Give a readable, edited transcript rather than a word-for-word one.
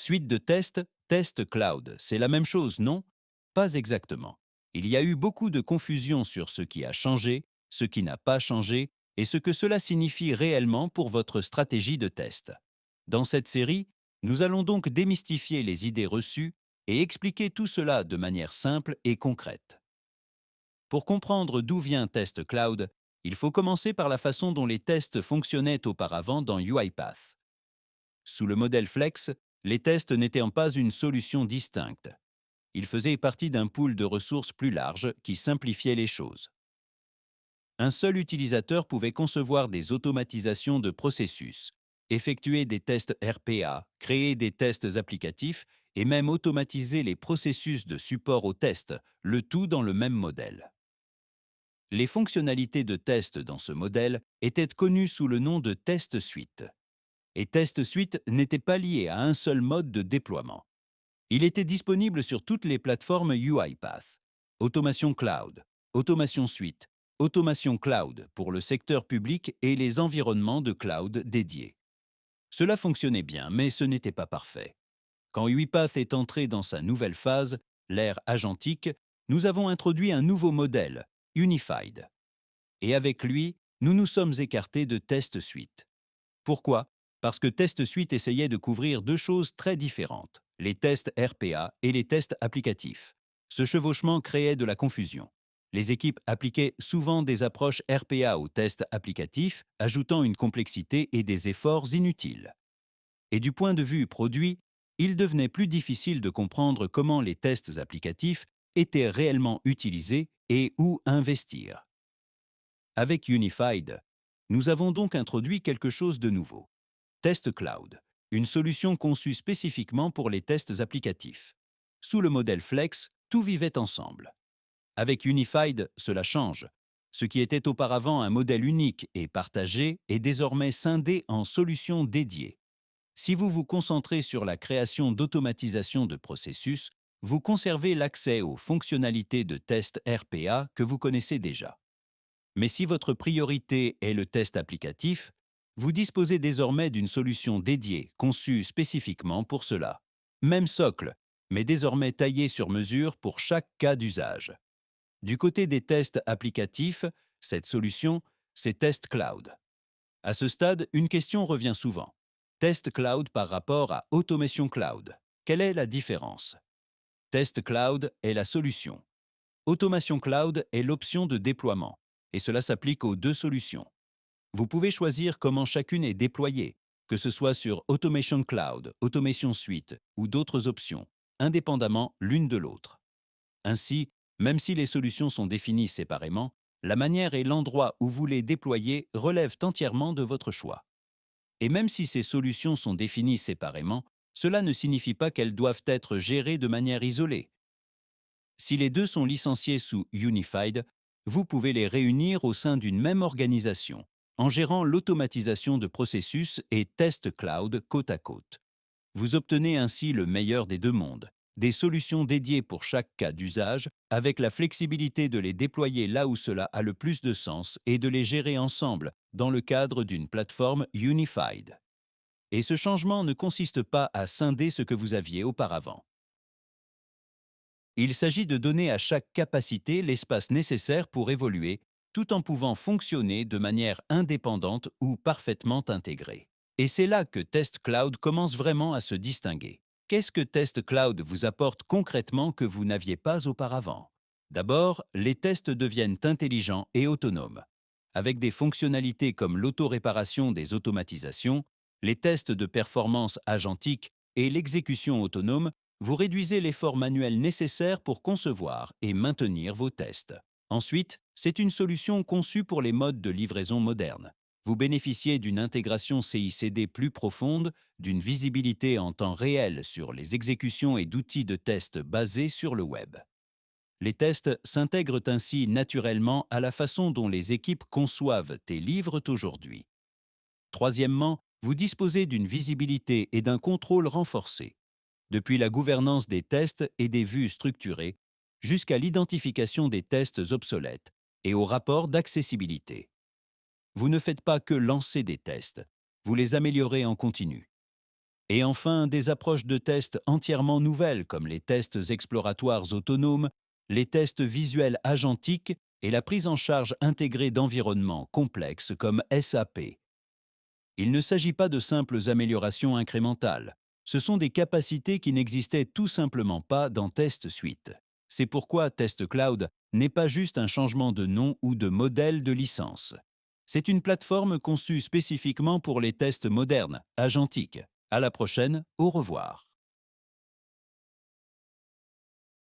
Suite de tests, test cloud, c'est la même chose, non? Pas exactement. Il y a eu beaucoup de confusion sur ce qui a changé, ce qui n'a pas changé et ce que cela signifie réellement pour votre stratégie de test. Dans cette série, nous allons donc démystifier les idées reçues et expliquer tout cela de manière simple et concrète. Pour comprendre d'où vient Test Cloud, il faut commencer par la façon dont les tests fonctionnaient auparavant dans UiPath. Sous le modèle Flex, les tests n'étaient pas une solution distincte. Ils faisaient partie d'un pool de ressources plus large qui simplifiait les choses. Un seul utilisateur pouvait concevoir des automatisations de processus, effectuer des tests RPA, créer des tests applicatifs et même automatiser les processus de support aux tests, le tout dans le même modèle. Les fonctionnalités de test dans ce modèle étaient connues sous le nom de test suite. Et test suite n'était pas lié à un seul mode de déploiement. Il était disponible sur toutes les plateformes UiPath. Automation Cloud, Automation Suite, Automation Cloud pour le secteur public et les environnements de cloud dédiés. Cela fonctionnait bien, mais ce n'était pas parfait. Quand UiPath est entré dans sa nouvelle phase, l'ère agentique, nous avons introduit un nouveau modèle, Unified. Et avec lui, nous nous sommes écartés de Test Suite. Pourquoi? Parce que Test Suite essayait de couvrir deux choses très différentes, les tests RPA et les tests applicatifs. Ce chevauchement créait de la confusion. Les équipes appliquaient souvent des approches RPA aux tests applicatifs, ajoutant une complexité et des efforts inutiles. Et du point de vue produit, il devenait plus difficile de comprendre comment les tests applicatifs étaient réellement utilisés et où investir. Avec Unified, nous avons donc introduit quelque chose de nouveau. Test Cloud, une solution conçue spécifiquement pour les tests applicatifs. Sous le modèle Flex, tout vivait ensemble. Avec Unified, cela change. Ce qui était auparavant un modèle unique et partagé est désormais scindé en solutions dédiées. Si vous vous concentrez sur la création d'automatisation de processus, vous conservez l'accès aux fonctionnalités de test RPA que vous connaissez déjà. Mais si votre priorité est le test applicatif, vous disposez désormais d'une solution dédiée, conçue spécifiquement pour cela. Même socle, mais désormais taillé sur mesure pour chaque cas d'usage. Du côté des tests applicatifs, cette solution, c'est Test Cloud. À ce stade, une question revient souvent. Test Cloud par rapport à Automation Cloud. Quelle est la différence? Test Cloud est la solution. Automation Cloud est l'option de déploiement, et cela s'applique aux deux solutions. Vous pouvez choisir comment chacune est déployée, que ce soit sur Automation Cloud, Automation Suite ou d'autres options, indépendamment l'une de l'autre. Ainsi, même si les solutions sont définies séparément, la manière et l'endroit où vous les déployez relèvent entièrement de votre choix. Et même si ces solutions sont définies séparément, cela ne signifie pas qu'elles doivent être gérées de manière isolée. Si les deux sont licenciés sous Unified, vous pouvez les réunir au sein d'une même organisation, en gérant l'automatisation de processus et Test Cloud côte à côte. Vous obtenez ainsi le meilleur des deux mondes, des solutions dédiées pour chaque cas d'usage, avec la flexibilité de les déployer là où cela a le plus de sens et de les gérer ensemble dans le cadre d'une plateforme Unified. Et ce changement ne consiste pas à scinder ce que vous aviez auparavant. Il s'agit de donner à chaque capacité l'espace nécessaire pour évoluer, tout en pouvant fonctionner de manière indépendante ou parfaitement intégrée. Et c'est là que Test Cloud commence vraiment à se distinguer. Qu'est-ce que Test Cloud vous apporte concrètement que vous n'aviez pas auparavant? D'abord, les tests deviennent intelligents et autonomes. Avec des fonctionnalités comme l'auto-réparation des automatisations, les tests de performance agentique et l'exécution autonome, vous réduisez l'effort manuel nécessaire pour concevoir et maintenir vos tests. Ensuite, c'est une solution conçue pour les modes de livraison modernes. Vous bénéficiez d'une intégration CI/CD plus profonde, d'une visibilité en temps réel sur les exécutions et d'outils de test basés sur le web. Les tests s'intègrent ainsi naturellement à la façon dont les équipes conçoivent et livrent aujourd'hui. Troisièmement, vous disposez d'une visibilité et d'un contrôle renforcés. Depuis la gouvernance des tests et des vues structurées, jusqu'à l'identification des tests obsolètes et au rapport d'accessibilité. Vous ne faites pas que lancer des tests, vous les améliorez en continu. Et enfin, des approches de tests entièrement nouvelles comme les tests exploratoires autonomes, les tests visuels agentiques et la prise en charge intégrée d'environnements complexes comme SAP. Il ne s'agit pas de simples améliorations incrémentales. Ce sont des capacités qui n'existaient tout simplement pas dans Test Suite. C'est pourquoi Test Cloud n'est pas juste un changement de nom ou de modèle de licence. C'est une plateforme conçue spécifiquement pour les tests modernes, agentiques. À la prochaine, au revoir.